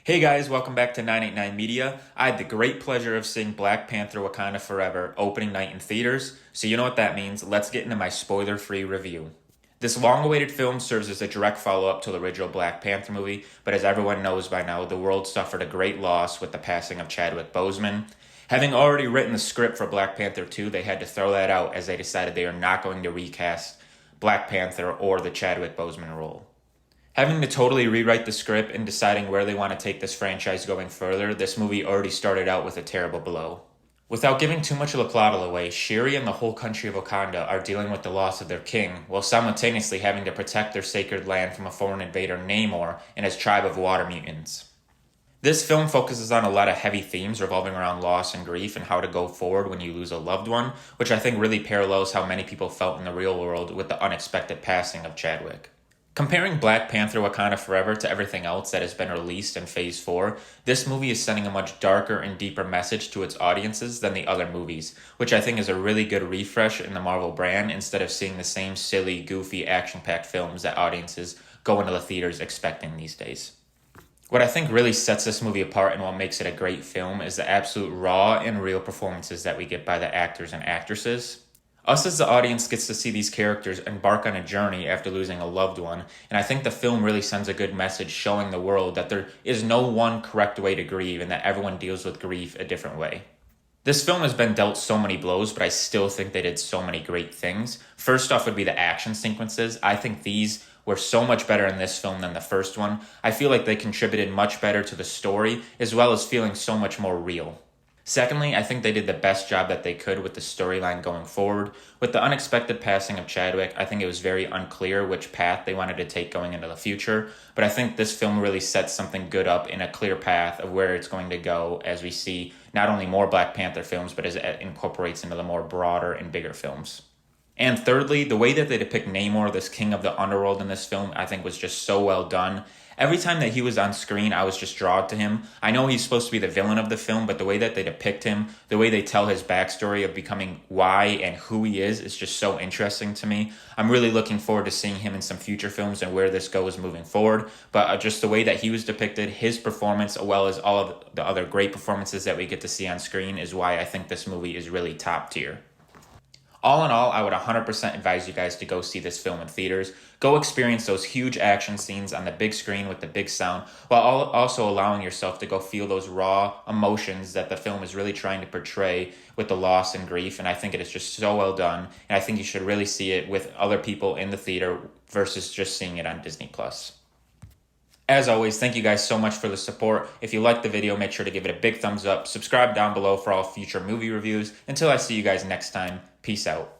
Hey guys, welcome back to 989 Media. I had the great pleasure of seeing Black Panther Wakanda Forever opening night in theaters, so you know what that means. Let's get into my spoiler-free review. This long-awaited film serves as a direct follow-up to the original Black Panther movie, but as everyone knows by now, the world suffered a great loss with the passing of Chadwick Boseman. Having already written the script for Black Panther 2, they had to throw that out as they decided they are not going to recast Black Panther or the Chadwick Boseman role. Having to totally rewrite the script and deciding where they want to take this franchise going further, this movie already started out with a terrible blow. Without giving too much of the plot away, Shuri and the whole country of Wakanda are dealing with the loss of their king, while simultaneously having to protect their sacred land from a foreign invader Namor and his tribe of water mutants. This film focuses on a lot of heavy themes revolving around loss and grief and how to go forward when you lose a loved one, which I think really parallels how many people felt in the real world with the unexpected passing of Chadwick. Comparing Black Panther Wakanda Forever to everything else that has been released in Phase 4, this movie is sending a much darker and deeper message to its audiences than the other movies, which I think is a really good refresh in the Marvel brand instead of seeing the same silly, goofy, action-packed films that audiences go into the theaters expecting these days. What I think really sets this movie apart and what makes it a great film is the absolute raw and real performances that we get by the actors and actresses. Us as the audience gets to see these characters embark on a journey after losing a loved one, and I think the film really sends a good message showing the world that there is no one correct way to grieve and that everyone deals with grief a different way. This film has been dealt so many blows, but I still think they did so many great things. First off would be the action sequences. I think these were so much better in this film than the first one. I feel like they contributed much better to the story, as well as feeling so much more real. Secondly, I think they did the best job that they could with the storyline going forward. With the unexpected passing of Chadwick, I think it was very unclear which path they wanted to take going into the future, but I think this film really sets something good up in a clear path of where it's going to go as we see not only more Black Panther films, but as it incorporates into the more broader and bigger films. And thirdly, the way that they depict Namor, this king of the underworld in this film, I think was just so well done. Every time that he was on screen, I was just drawn to him. I know he's supposed to be the villain of the film, but the way that they depict him, the way they tell his backstory of becoming why and who he is just so interesting to me. I'm really looking forward to seeing him in some future films and where this goes moving forward. But just the way that he was depicted, his performance, as well as all of the other great performances that we get to see on screen is why I think this movie is really top tier. All in all, I would 100% advise you guys to go see this film in theaters. Go experience those huge action scenes on the big screen with the big sound, while also allowing yourself to go feel those raw emotions that the film is really trying to portray with the loss and grief. And I think it is just so well done. And I think you should really see it with other people in the theater versus just seeing it on Disney+. As always, thank you guys so much for the support. If you liked the video, make sure to give it a big thumbs up. Subscribe down below for all future movie reviews. Until I see you guys next time, peace out.